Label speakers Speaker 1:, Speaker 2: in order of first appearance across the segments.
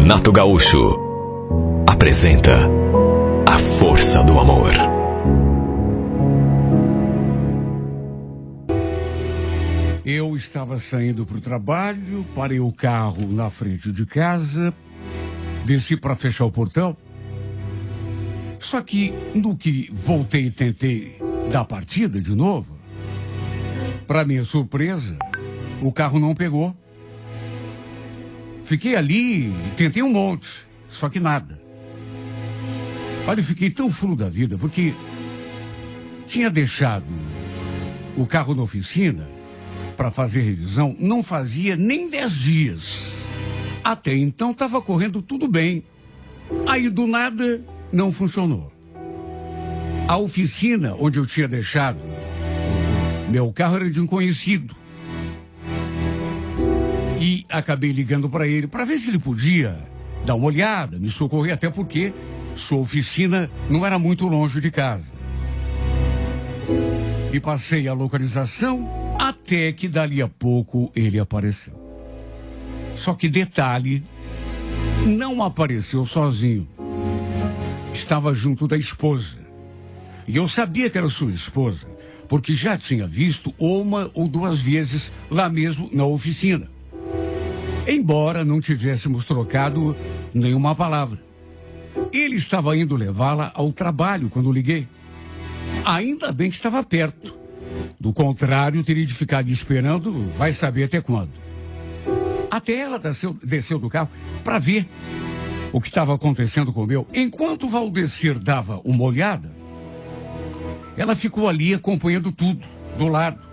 Speaker 1: Renato Gaúcho apresenta A Força do Amor.
Speaker 2: Eu estava saindo para o trabalho, parei o carro na frente de casa, desci para fechar o portão. Só que no que voltei e tentei dar partida de novo, para minha surpresa, o carro não pegou. Fiquei ali, tentei um monte, só que nada. Olha, eu fiquei tão fulo da vida, porque tinha deixado o carro na oficina para fazer revisão, não fazia nem 10 dias. Até então estava correndo tudo bem. Aí do nada não funcionou. A oficina onde eu tinha deixado meu carro era de um conhecido. E acabei ligando para ele para ver se ele podia dar uma olhada, me socorrer, até porque sua oficina não era muito longe de casa. E passei a localização até que dali a pouco ele apareceu. Só que detalhe, não apareceu sozinho. Estava junto da esposa. E eu sabia que era sua esposa, porque já tinha visto uma ou duas vezes lá mesmo na oficina. Embora não tivéssemos trocado nenhuma palavra. Ele estava indo levá-la ao trabalho quando liguei. Ainda bem que estava perto. Do contrário, teria de ficar ali esperando, vai saber até quando. Até ela desceu do carro para ver o que estava acontecendo com o meu. Enquanto o Valdecir dava uma olhada, ela ficou ali acompanhando tudo, do lado.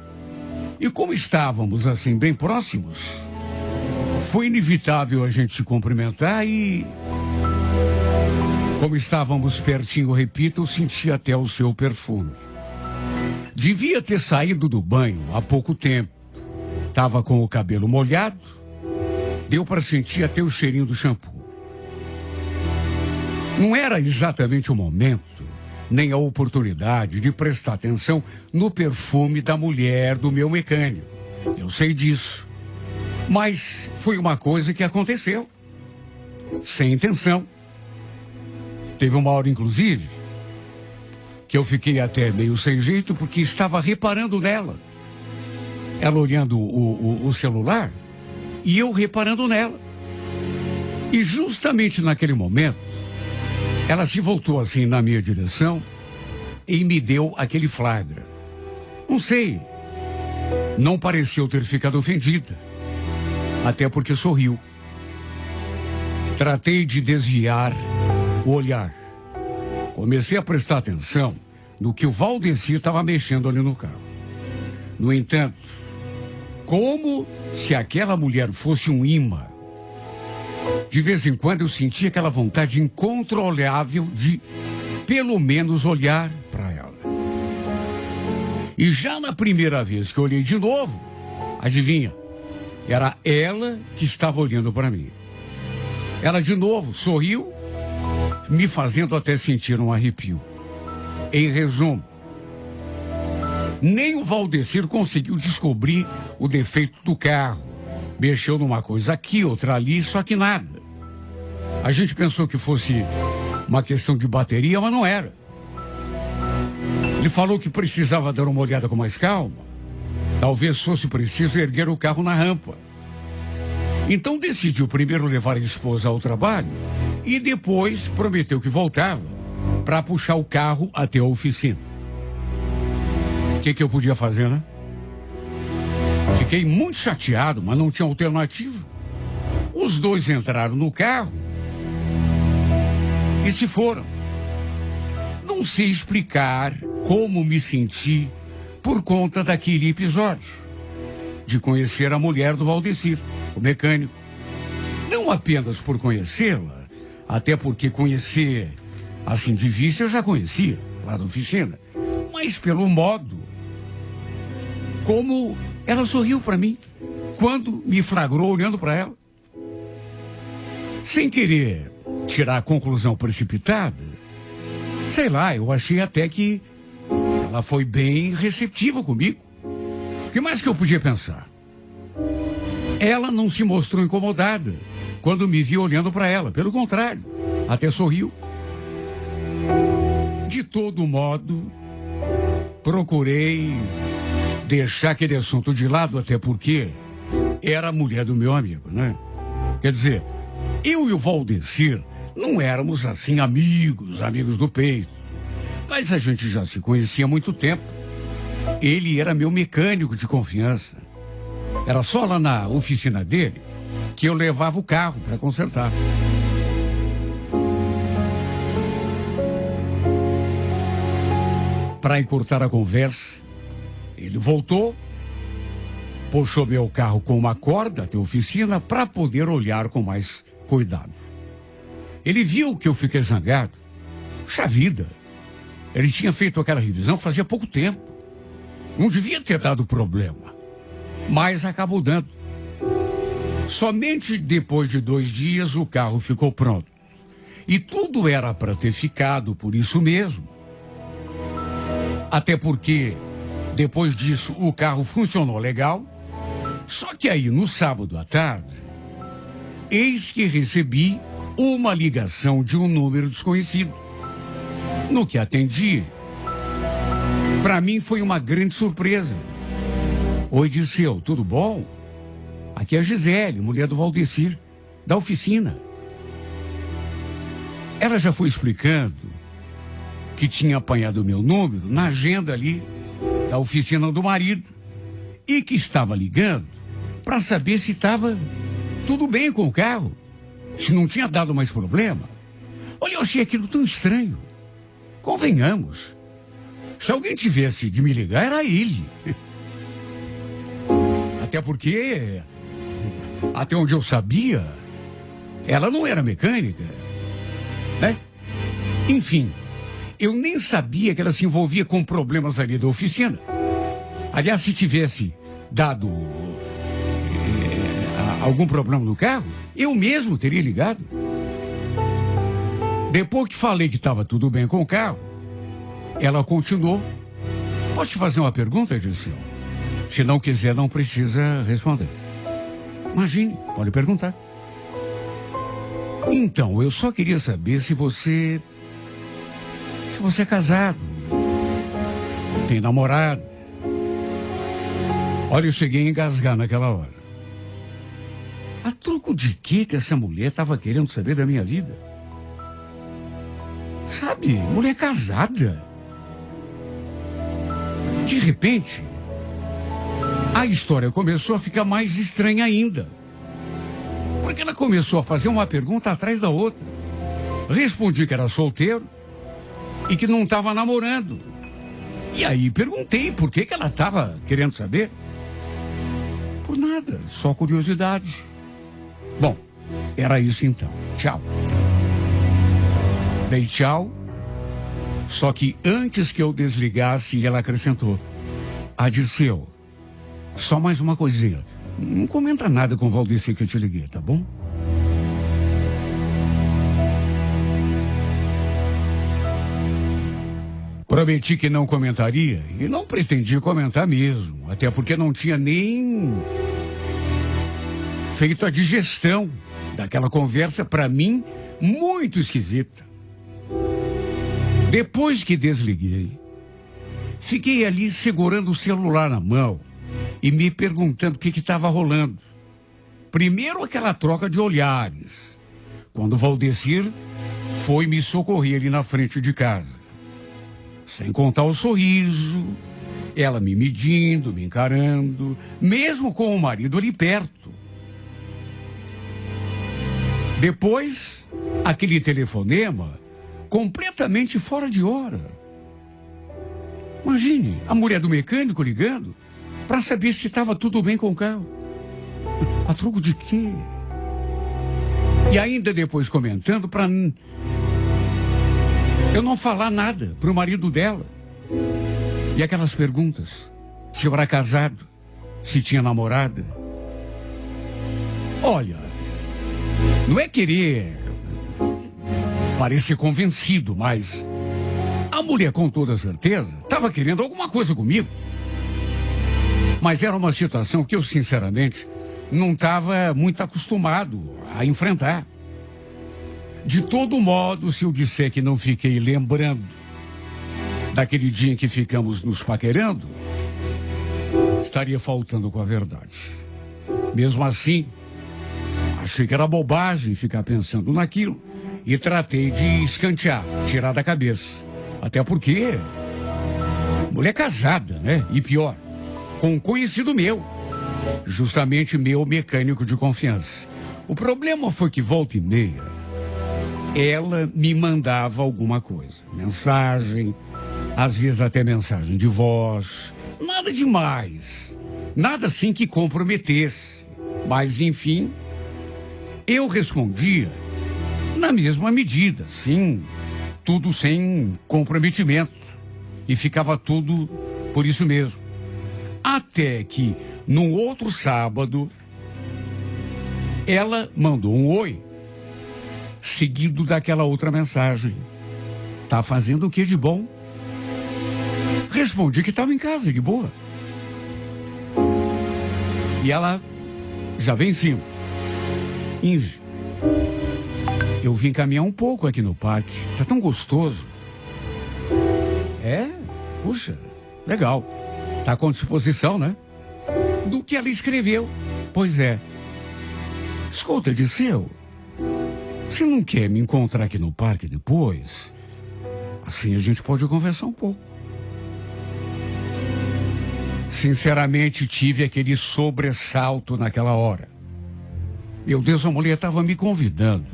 Speaker 2: E como estávamos assim bem próximos, foi inevitável a gente se cumprimentar e... Como estávamos pertinho, repito, eu senti até o seu perfume. Devia ter saído do banho há pouco tempo. Estava com o cabelo molhado, deu para sentir até o cheirinho do shampoo. Não era exatamente o momento, nem a oportunidade de prestar atenção no perfume da mulher do meu mecânico. Eu sei disso. Mas foi uma coisa que aconteceu, sem intenção. Teve uma hora, inclusive, que eu fiquei até meio sem jeito porque estava reparando nela. Ela olhando o celular e eu reparando nela. E justamente naquele momento, ela se voltou assim na minha direção e me deu aquele flagra. Não sei, não pareceu ter ficado ofendida. Até porque sorriu. Tratei de desviar o olhar. Comecei a prestar atenção no que o Valdecir estava mexendo ali no carro. No entanto, como se aquela mulher fosse um imã. De vez em quando eu sentia aquela vontade incontrolável de, pelo menos, olhar para ela. E já na primeira vez que eu olhei de novo, adivinha? Era ela que estava olhando para mim. Ela de novo sorriu, me fazendo até sentir um arrepio. Em resumo, nem o Valdecir conseguiu descobrir o defeito do carro. Mexeu numa coisa aqui, outra ali, só que nada. A gente pensou que fosse uma questão de bateria, mas não era. Ele falou que precisava dar uma olhada com mais calma. Talvez fosse preciso erguer o carro na rampa. Então decidiu primeiro levar a esposa ao trabalho e depois prometeu que voltava para puxar o carro até a oficina. O que eu podia fazer, né? Fiquei muito chateado, mas não tinha alternativa. Os dois entraram no carro e se foram. Não sei explicar como me senti por conta daquele episódio, de conhecer a mulher do Valdecir, o mecânico. Não apenas por conhecê-la, até porque conhecer assim de vista eu já conhecia, lá da oficina, mas pelo modo como ela sorriu para mim, quando me flagrou olhando para ela. Sem querer tirar a conclusão precipitada, sei lá, eu achei até que ela foi bem receptiva comigo. O que mais que eu podia pensar? Ela não se mostrou incomodada quando me viu olhando para ela. Pelo contrário, até sorriu. De todo modo, procurei deixar aquele assunto de lado, até porque era a mulher do meu amigo, né? Quer dizer, eu e o Valdecir não éramos assim amigos do peito. Mas a gente já se conhecia há muito tempo. Ele era meu mecânico de confiança. Era só lá na oficina dele que eu levava o carro para consertar. Para encurtar a conversa, ele voltou, puxou meu carro com uma corda até a oficina para poder olhar com mais cuidado. Ele viu que eu fiquei zangado. Puxa vida, ele tinha feito aquela revisão fazia pouco tempo. Não devia ter dado problema, mas acabou dando. Somente depois de 2 dias o carro ficou pronto. E tudo era para ter ficado por isso mesmo. Até porque, depois disso, o carro funcionou legal. Só que aí, no sábado à tarde, eis que recebi uma ligação de um número desconhecido. No que atendi, para mim foi uma grande surpresa. Oi, Dirceu, tudo bom? Aqui é a Gisele, mulher do Valdecir, da oficina. Ela já foi explicando que tinha apanhado meu número na agenda ali da oficina do marido e que estava ligando para saber se estava tudo bem com o carro, se não tinha dado mais problema. Olha, eu achei aquilo tão estranho. Convenhamos, se alguém tivesse de me ligar, era ele. Até porque, até onde eu sabia, ela não era mecânica, né? Enfim, eu nem sabia que ela se envolvia com problemas ali da oficina. Aliás, se tivesse dado algum problema no carro, eu mesmo teria ligado. Depois que falei que estava tudo bem com o carro, ela continuou. Posso te fazer uma pergunta, Dirceu? Se não quiser, não precisa responder. Imagine, pode perguntar. Então, eu só queria saber se você é casado, tem namorado. Olha, eu cheguei a engasgar naquela hora. A troco de que essa mulher estava querendo saber da minha vida? Sabe, mulher casada. De repente, a história começou a ficar mais estranha ainda. Porque ela começou a fazer uma pergunta atrás da outra. Respondi que era solteiro e que não estava namorando. E aí perguntei por que ela estava querendo saber. Por nada, só curiosidade. Bom, era isso então. Tchau. Dei tchau. Só que antes que eu desligasse, ela acrescentou: Dirceu, só mais uma coisinha. Não comenta nada com o Valdecir que eu te liguei, tá bom? Prometi que não comentaria e não pretendia comentar mesmo, até porque não tinha nem feito a digestão daquela conversa, para mim, muito esquisita. Depois que desliguei, fiquei ali segurando o celular na mão e me perguntando o que estava rolando. Primeiro aquela troca de olhares, quando o Valdecir foi me socorrer ali na frente de casa. Sem contar o sorriso, ela me medindo, me encarando, mesmo com o marido ali perto. Depois, aquele telefonema completamente fora de hora. Imagine, a mulher do mecânico ligando para saber se estava tudo bem com o carro. A troco de quê? E ainda depois comentando para eu não falar nada pro marido dela. E aquelas perguntas: se eu era casado, se tinha namorada. Olha, não é querer parecer convencido, mas a mulher com toda certeza estava querendo alguma coisa comigo. Mas era uma situação que eu, sinceramente, não estava muito acostumado a enfrentar. De todo modo, se eu disser que não fiquei lembrando daquele dia em que ficamos nos paquerando, estaria faltando com a verdade. Mesmo assim, achei que era bobagem ficar pensando naquilo e tratei de escantear, tirar da cabeça. Até porque, mulher casada, né? E pior, com um conhecido meu, justamente meu mecânico de confiança. O problema foi que volta e meia, ela me mandava alguma coisa, mensagem, às vezes até mensagem de voz, nada demais, nada assim que comprometesse, mas enfim, eu respondia na mesma medida, sim, tudo sem comprometimento, e ficava tudo por isso mesmo. Até que, num outro sábado, ela mandou um oi, seguido daquela outra mensagem. Tá fazendo o que de bom? Respondi que estava em casa, de boa. E ela já vem em cima. Inve, eu vim caminhar um pouco aqui no parque. Tá tão gostoso. É? Puxa, legal. Tá com disposição, né? Do que ela escreveu. Pois é. Escuta, Disseu, você não quer me encontrar aqui no parque depois? Assim a gente pode conversar um pouco. Sinceramente, tive aquele sobressalto naquela hora. Meu Deus, a mulher estava me convidando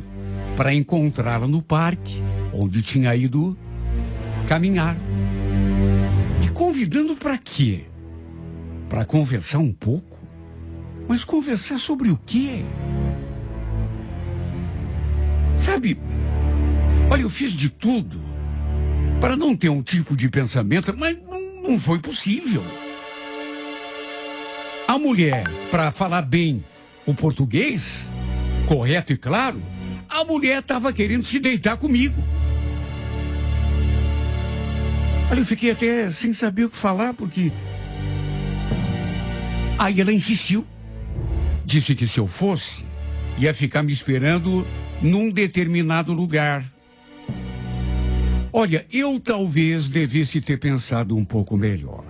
Speaker 2: para encontrá-la no parque, onde tinha ido caminhar. Me convidando para quê? Para conversar um pouco? Mas conversar sobre o quê? Sabe, olha, eu fiz de tudo para não ter um tipo de pensamento, mas não foi possível. A mulher, para falar bem o português, correto e claro, a mulher estava querendo se deitar comigo. Olha, eu fiquei até sem saber o que falar, porque... Aí ela insistiu. Disse que se eu fosse, ia ficar me esperando num determinado lugar. Olha, eu talvez devesse ter pensado um pouco melhor.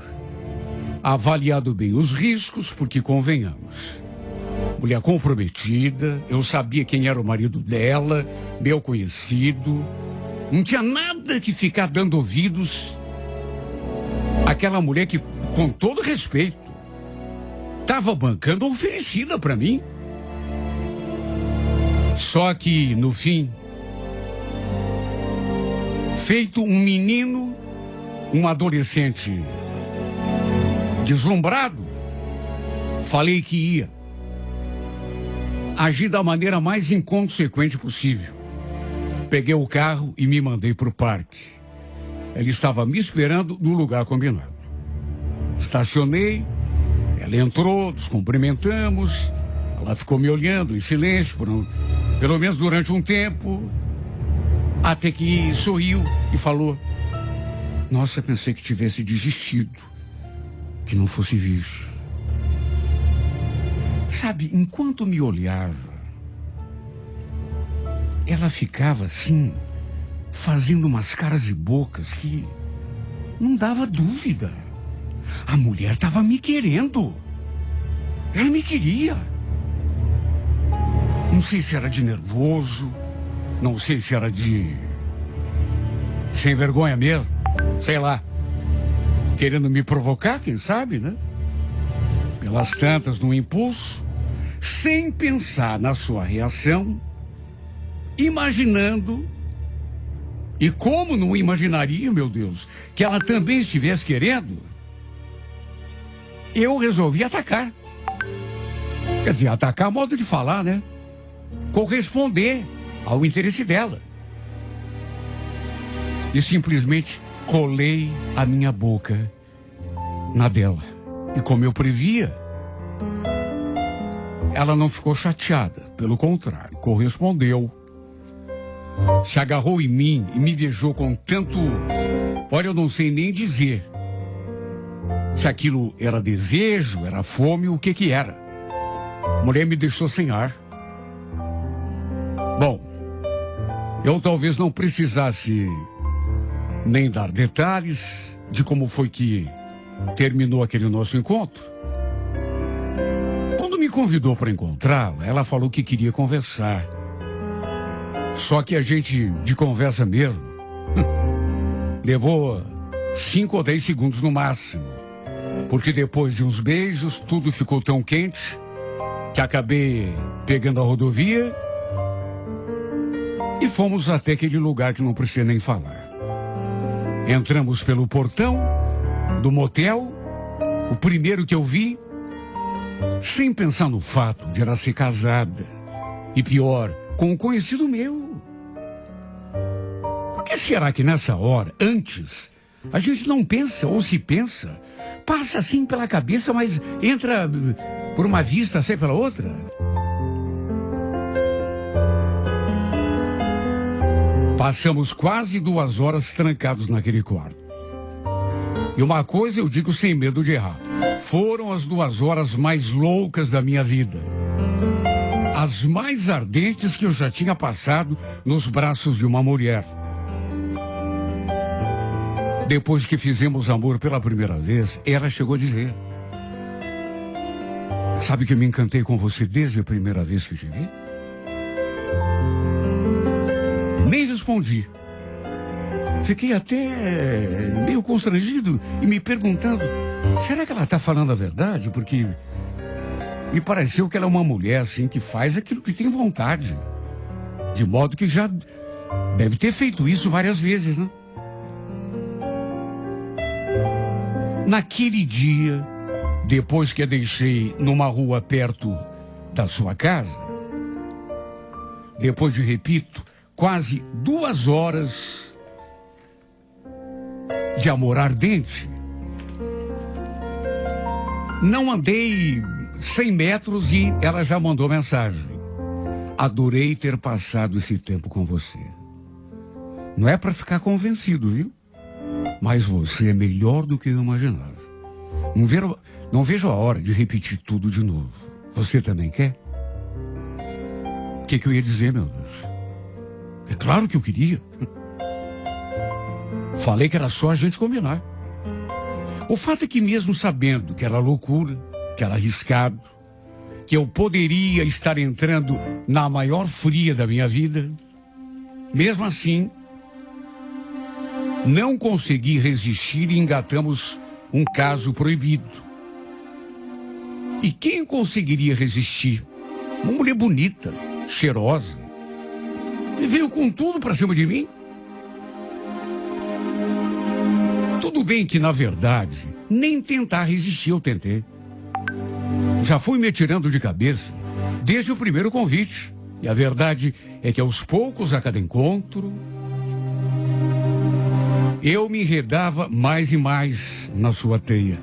Speaker 2: Avaliado bem os riscos, porque convenhamos. Mulher comprometida, eu sabia quem era o marido dela, meu conhecido. Não tinha nada que ficar dando ouvidos àquela mulher que, com todo respeito, estava bancando oferecida para mim. Só que, no fim, feito um menino, um adolescente deslumbrado, falei que ia. Agi da maneira mais inconsequente possível. Peguei o carro e me mandei para o parque. Ele estava me esperando no lugar combinado. Estacionei, ela entrou, nos cumprimentamos, ela ficou me olhando em silêncio, pelo menos durante um tempo, até que sorriu e falou: nossa, pensei que tivesse desistido, que não fosse vir. Sabe, enquanto me olhava, ela ficava assim, fazendo umas caras e bocas que não dava dúvida. A mulher estava me querendo. Ela me queria. Não sei se era de nervoso, não sei se era de sem vergonha mesmo, sei lá. Querendo me provocar, quem sabe, né? Pelas tantas, no impulso, sem pensar na sua reação, imaginando, e como não imaginaria, meu Deus, que ela também estivesse querendo, eu resolvi atacar. Quer dizer, atacar é modo de falar, né? Corresponder ao interesse dela. E simplesmente colei a minha boca na dela. E como eu previa, ela não ficou chateada, pelo contrário, correspondeu. Se agarrou em mim e me beijou com tanto... Olha, eu não sei nem dizer se aquilo era desejo, era fome, o que que era. A mulher me deixou sem ar. Bom, eu talvez não precisasse nem dar detalhes de como foi que terminou aquele nosso encontro. Quando me convidou para encontrá-la, ela falou que queria conversar. Só que a gente, de conversa mesmo, levou 5 ou 10 segundos no máximo. Porque depois de uns beijos, tudo ficou tão quente que acabei pegando a rodovia e fomos até aquele lugar que não precisa nem falar. Entramos pelo portão do motel, o primeiro que eu vi, sem pensar no fato de ela ser casada. E pior, com um conhecido meu. Por que será que nessa hora, antes, a gente não pensa, ou se pensa, passa assim pela cabeça, mas entra por uma vista, sai pela outra? Passamos quase 2 horas trancados naquele quarto. E uma coisa eu digo sem medo de errar. Foram as 2 horas mais loucas da minha vida. As mais ardentes que eu já tinha passado nos braços de uma mulher. Depois que fizemos amor pela primeira vez, ela chegou a dizer: sabe que eu me encantei com você desde a primeira vez que te vi? Nem respondi. Fiquei até meio constrangido e me perguntando, será que ela está falando a verdade? Porque me pareceu que ela é uma mulher assim que faz aquilo que tem vontade. De modo que já deve ter feito isso várias vezes, né? Naquele dia, depois que a deixei numa rua perto da sua casa, depois de, repito, quase 2 horas de amor ardente, não andei 100 metros e ela já mandou mensagem: adorei ter passado esse tempo com você. Não é para ficar convencido, viu? Mas você é melhor do que eu imaginava. Não vejo a hora de repetir tudo de novo. Você também quer? O que eu ia dizer, meu Deus? É claro que eu queria. Falei que era só a gente combinar. O fato é que mesmo sabendo que era loucura, que era arriscado, que eu poderia estar entrando na maior fria da minha vida, mesmo assim, não consegui resistir e engatamos um caso proibido. E quem conseguiria resistir? Uma mulher bonita, cheirosa, e veio com tudo pra cima de mim? Tudo bem que, na verdade, nem tentar resistir eu tentei. Já fui me tirando de cabeça desde o primeiro convite. E a verdade é que aos poucos, a cada encontro, eu me enredava mais e mais na sua teia.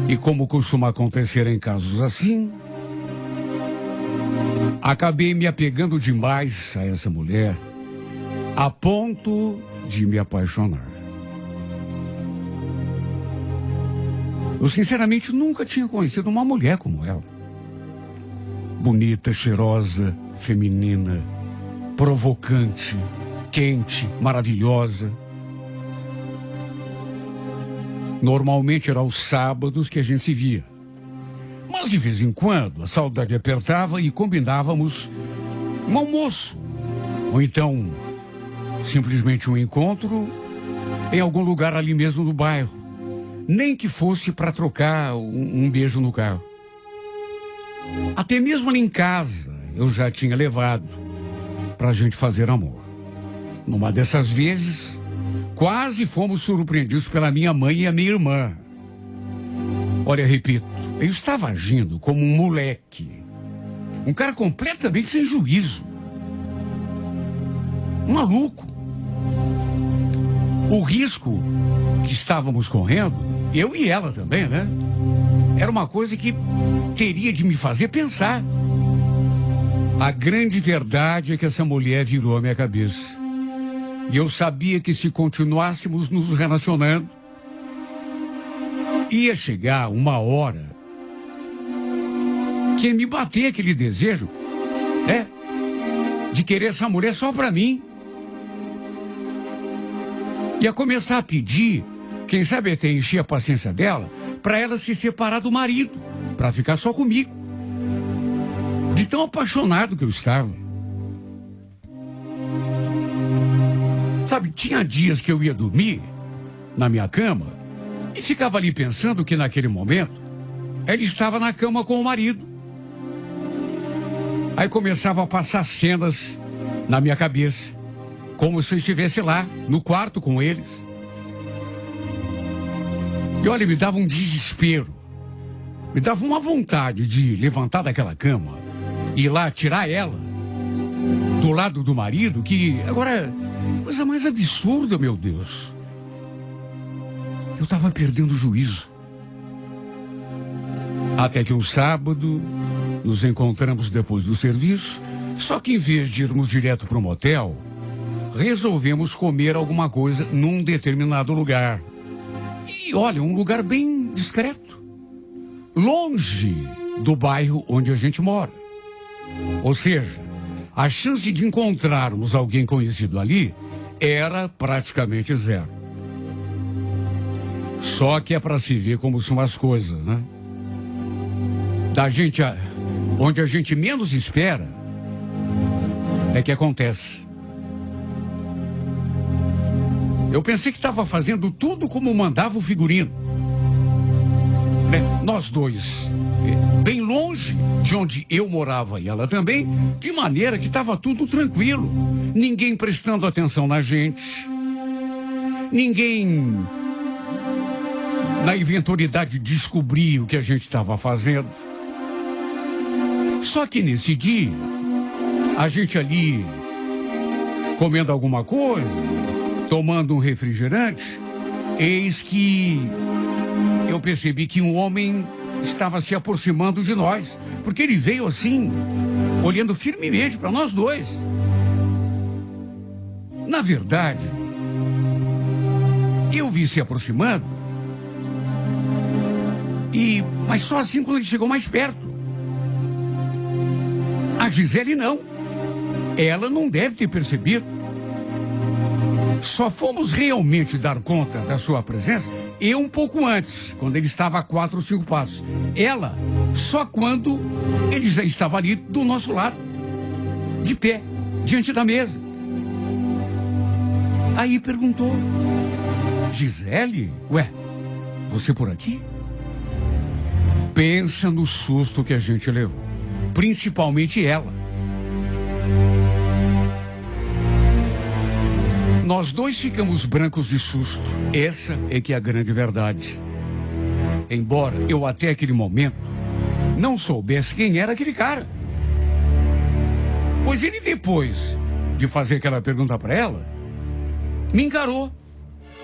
Speaker 2: E como costuma acontecer em casos assim, acabei me apegando demais a essa mulher, a ponto de me apaixonar. Eu sinceramente nunca tinha conhecido uma mulher como ela. Bonita, cheirosa, feminina, provocante, quente, maravilhosa. Normalmente era aos sábados que a gente se via. Mas de vez em quando a saudade apertava e combinávamos um almoço. Ou então, simplesmente um encontro em algum lugar ali mesmo no bairro. Nem que fosse para trocar um beijo no carro. Até mesmo ali em casa eu já tinha levado para a gente fazer amor. Numa dessas vezes, quase fomos surpreendidos pela minha mãe e a minha irmã. Olha, repito, eu estava agindo como um moleque. Um cara completamente sem juízo. Um maluco. O risco que estávamos correndo, eu e ela também, né? Era uma coisa que teria de me fazer pensar. A grande verdade é que essa mulher virou a minha cabeça. E eu sabia que se continuássemos nos relacionando, ia chegar uma hora que ia me bater aquele desejo, de querer essa mulher só pra mim. Ia começar a pedir, quem sabe até encher a paciência dela, pra ela se separar do marido, pra ficar só comigo. De tão apaixonado que eu estava. Sabe, tinha dias que eu ia dormir na minha cama e ficava ali pensando que naquele momento ela estava na cama com o marido. Aí começava a passar cenas na minha cabeça, como se eu estivesse lá, no quarto com eles. E olha, me dava um desespero. Me dava uma vontade de levantar daquela cama e ir lá tirar ela do lado do marido, que agora, coisa mais absurda, meu Deus. Eu estava perdendo o juízo. Até que um sábado, nos encontramos depois do serviço, só que em vez de irmos direto para o motel, resolvemos comer alguma coisa num determinado lugar. E olha, um lugar bem discreto, longe do bairro onde a gente mora. Ou seja, a chance de encontrarmos alguém conhecido ali era praticamente zero. Só que é para se ver como são as coisas, né? Onde a gente menos espera é que acontece. Eu pensei que estava fazendo tudo como mandava o figurino. Nós dois, bem longe de onde eu morava e ela também, de maneira que estava tudo tranquilo. Ninguém prestando atenção na gente. Ninguém na eventualidade de descobrir o que a gente estava fazendo. Só que nesse dia, a gente ali comendo alguma coisa, tomando um refrigerante, eis que eu percebi que um homem estava se aproximando de nós, porque ele veio assim, olhando firmemente para nós dois. Na verdade, eu vi se aproximando, mas só assim quando ele chegou mais perto. A Gisele não. Ela não deve ter percebido. Só fomos realmente dar conta da sua presença eu um pouco antes, quando ele estava a 4 ou 5 passos. Ela, só quando ele já estava ali do nosso lado, de pé, diante da mesa. Aí perguntou: Gisele, ué, você por aqui? Pensa no susto que a gente levou. Principalmente ela. Nós dois ficamos brancos de susto. Essa é que é a grande verdade. Embora eu até aquele momento não soubesse quem era aquele cara. Pois ele, depois de fazer aquela pergunta para ela, me encarou,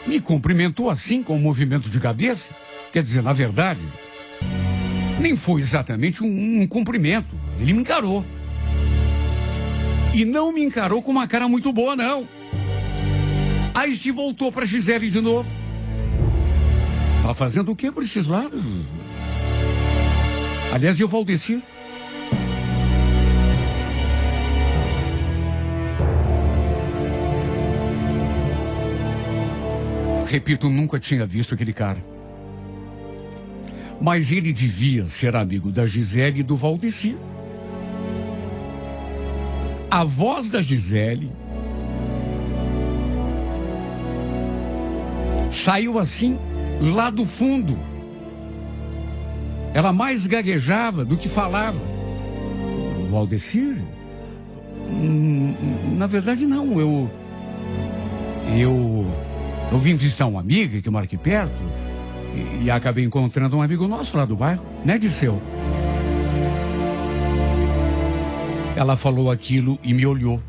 Speaker 2: me cumprimentou assim com um movimento de cabeça. Quer dizer, na verdade, nem foi exatamente um cumprimento. Ele me encarou. E não me encarou com uma cara muito boa, não. Aí se voltou para Gisele de novo. Tá fazendo o que por esses lados? Aliás, e o Valdecir? Repito, nunca tinha visto aquele cara. Mas ele devia ser amigo da Gisele e do Valdecir. A voz da Gisele saiu assim, lá do fundo. Ela mais gaguejava do que falava. O Valdecir? Na verdade, não. Eu vim visitar uma amiga que mora aqui perto e acabei encontrando um amigo nosso lá do bairro, né, Disseu? Ela falou aquilo e me olhou.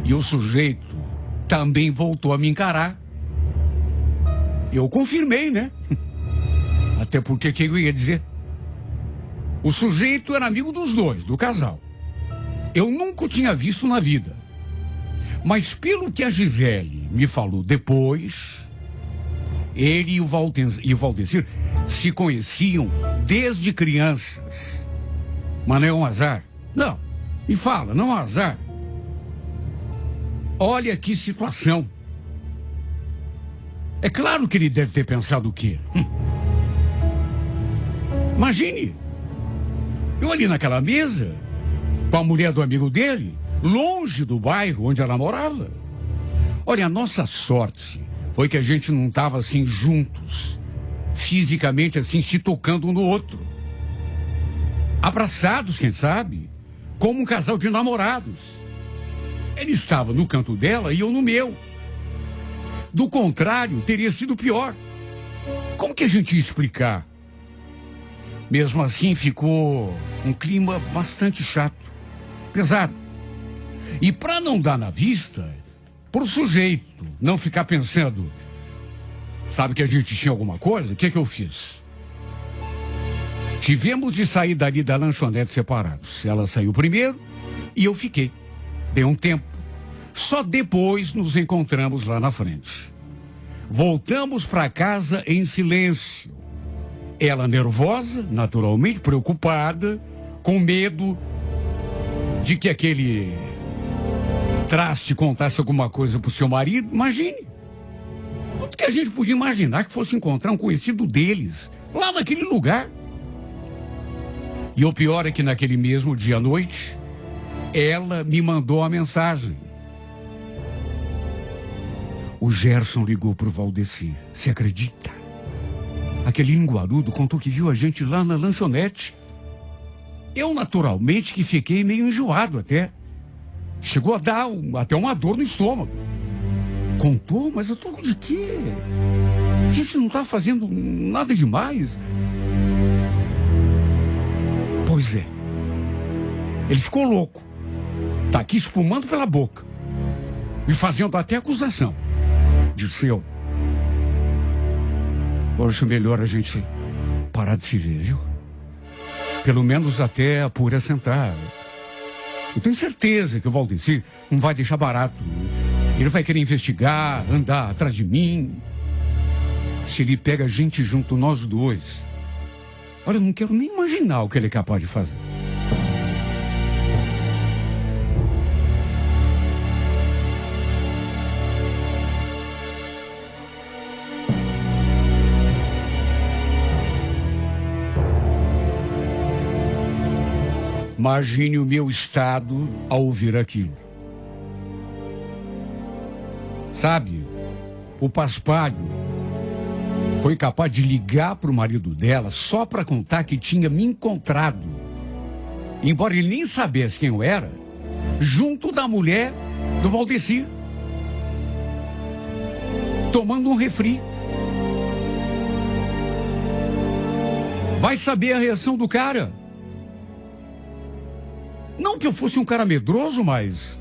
Speaker 2: E o sujeito também voltou a me encarar. Eu confirmei, né? Até porque, o que eu ia dizer? O sujeito era amigo dos dois, do casal. Eu nunca o tinha visto na vida. Mas pelo que a Gisele me falou depois, ele e o Valdecir se conheciam desde crianças. Mas não é um azar? Não. Me fala, não é azar. Olha que situação. É claro que ele deve ter pensado o quê? Imagine, eu ali naquela mesa, com a mulher do amigo dele, longe do bairro onde ela morava. Olha, a nossa sorte foi que a gente não estava assim juntos, fisicamente assim, se tocando um no outro. Abraçados, quem sabe, como um casal de namorados. Ele estava no canto dela e eu no meu. Do contrário, teria sido pior. Como que a gente ia explicar? Mesmo assim, ficou um clima bastante chato, pesado. E para não dar na vista, pro sujeito não ficar pensando, sabe que a gente tinha alguma coisa, o que eu fiz? Tivemos de sair dali da lanchonete separados. Ela saiu primeiro e eu fiquei. Deu um tempo. Só depois nos encontramos lá na frente. Voltamos para casa em silêncio. Ela nervosa, naturalmente, preocupada, com medo de que aquele traste contasse alguma coisa pro seu marido. Imagine. Quanto que a gente podia imaginar que fosse encontrar um conhecido deles, lá naquele lugar? E o pior é que naquele mesmo dia à noite, ela me mandou uma mensagem. O Gerson ligou pro Valdeci. Você acredita? Aquele linguarudo contou que viu a gente lá na lanchonete. Eu, naturalmente, que fiquei meio enjoado até. Chegou a dar até uma dor no estômago. Contou? Mas eu tô de quê? A gente não tá fazendo nada demais. Pois é. Ele ficou louco. Tá aqui espumando pela boca. Me fazendo até acusação. Disse eu. Eu acho melhor a gente parar de se ver, viu? Pelo menos até a Pura sentar. Eu tenho certeza que o Valdeci não vai deixar barato. Ele vai querer investigar, andar atrás de mim. Se ele pega a gente junto, nós dois. Olha, eu não quero nem imaginar o que ele é capaz de fazer. Imagine o meu estado ao ouvir aquilo. Sabe, o paspalho foi capaz de ligar para o marido dela só para contar que tinha me encontrado, embora ele nem soubesse quem eu era, junto da mulher do Valdeci, tomando um refri. Vai saber a reação do cara. Não que eu fosse um cara medroso, mas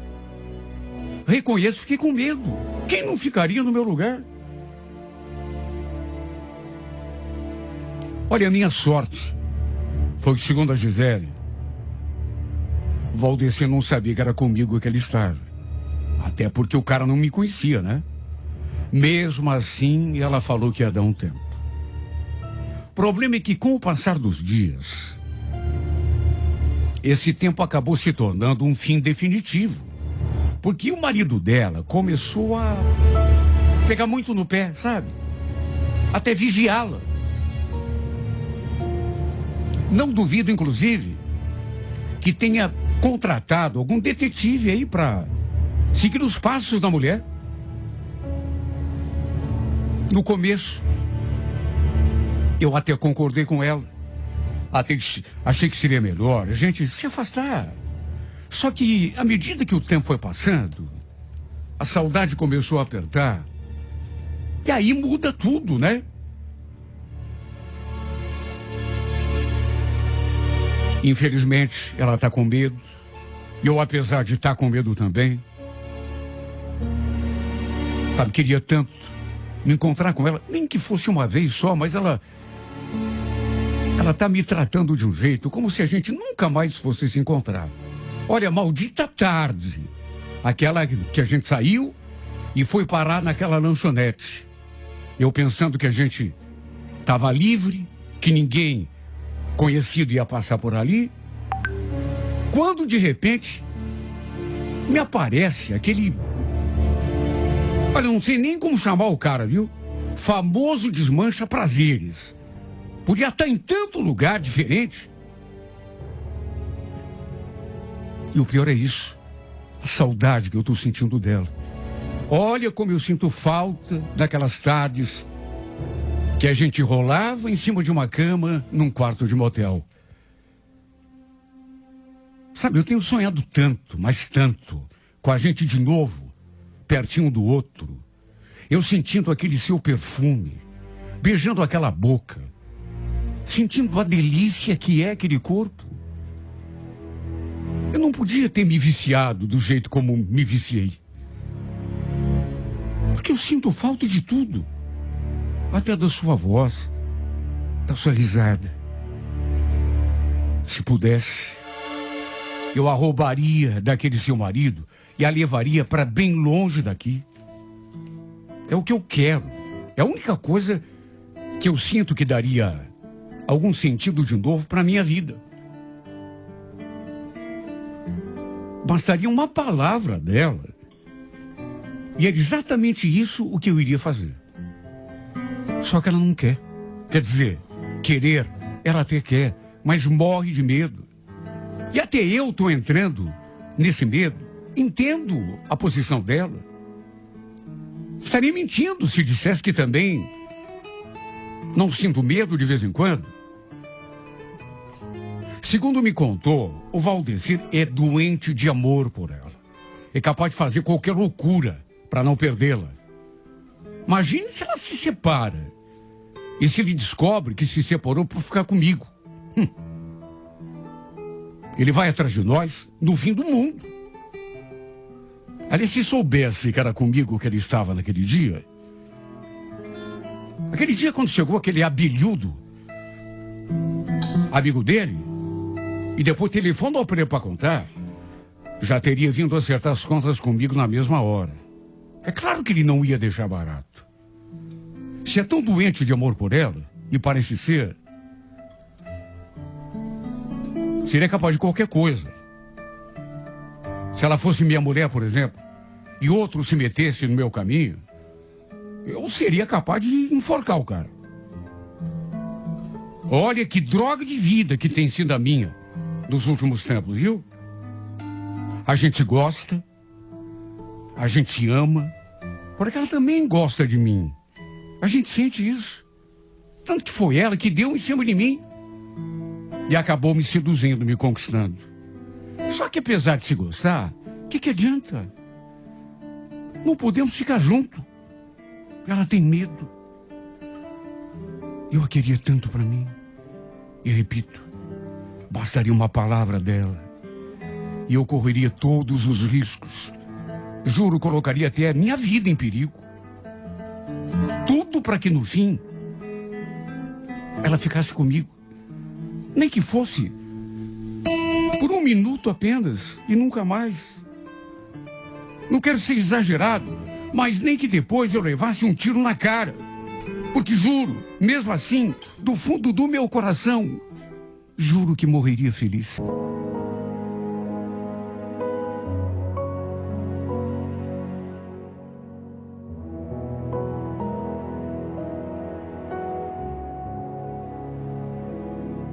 Speaker 2: reconheço, fiquei com medo. Quem não ficaria no meu lugar? Olha, a minha sorte foi que, segundo a Gisele, o Valdeci não sabia que era comigo que ele estava. Até porque o cara não me conhecia, né? Mesmo assim, ela falou que ia dar um tempo. O problema é que, com o passar dos dias, esse tempo acabou se tornando um fim definitivo. Porque o marido dela começou a pegar muito no pé, sabe? Até vigiá-la. Não duvido, inclusive, que tenha contratado algum detetive aí para seguir os passos da mulher. No começo, eu até concordei com ela. Até achei que seria melhor a gente se afastar. Só que, à medida que o tempo foi passando, a saudade começou a apertar. E aí muda tudo, né? Infelizmente, ela está com medo. E eu, apesar de estar com medo também, sabe, queria tanto me encontrar com ela. Nem que fosse uma vez só, mas ela está me tratando de um jeito como se a gente nunca mais fosse se encontrar. Olha, maldita tarde. Aquela que a gente saiu e foi parar naquela lanchonete. Eu pensando que a gente estava livre, que ninguém conhecido ia passar por ali. Quando de repente me aparece aquele... Olha, eu não sei nem como chamar o cara, viu? Famoso desmancha prazeres. Podia estar em tanto lugar diferente. E o pior é isso. A saudade que eu estou sentindo dela. Olha como eu sinto falta daquelas tardes que a gente rolava em cima de uma cama num quarto de motel. Sabe, eu tenho sonhado tanto, mas tanto, com a gente de novo, pertinho do outro. Eu sentindo aquele seu perfume, beijando aquela boca, sentindo a delícia que é aquele corpo. Eu não podia ter me viciado do jeito como me viciei. Porque eu sinto falta de tudo. Até da sua voz, da sua risada. Se pudesse, eu a roubaria daquele seu marido e a levaria para bem longe daqui. É o que eu quero. É a única coisa que eu sinto que daria algum sentido de novo para a minha vida. Bastaria uma palavra dela. E é exatamente isso o que eu iria fazer. Só que ela não quer. Quer dizer, querer, ela até quer, mas morre de medo. E até eu estou entrando nesse medo. Entendo a posição dela. Estaria mentindo se dissesse que também não sinto medo de vez em quando. Segundo me contou, o Valdecir é doente de amor por ela. É capaz de fazer qualquer loucura para não perdê-la. Imagine se ela se separa. E se ele descobre que se separou por ficar comigo. Ele vai atrás de nós no fim do mundo. Aliás, se soubesse que era comigo que ele estava naquele dia. Aquele dia quando chegou aquele abelhudo, amigo dele, e depois telefonou para ele para contar, já teria vindo acertar as contas comigo na mesma hora. É claro que ele não ia deixar barato. Se é tão doente de amor por ela, e parece ser, seria capaz de qualquer coisa. Se ela fosse minha mulher, por exemplo, e outro se metesse no meu caminho, eu seria capaz de enforcar o cara. Olha que droga de vida que tem sido a minha nos últimos tempos, viu? A gente se gosta, a gente se ama, porque ela também gosta de mim. A gente sente isso. Tanto que foi ela que deu em cima de mim e acabou me seduzindo, me conquistando. Só que apesar de se gostar, o que adianta? Não podemos ficar juntos. Ela tem medo. Eu a queria tanto para mim. E repito, bastaria uma palavra dela e eu correria todos os riscos. Juro, colocaria até a minha vida em perigo. Tudo para que no fim ela ficasse comigo. Nem que fosse por um minuto apenas e nunca mais. Não quero ser exagerado, mas nem que depois eu levasse um tiro na cara. Porque juro, mesmo assim, do fundo do meu coração, juro que morreria feliz.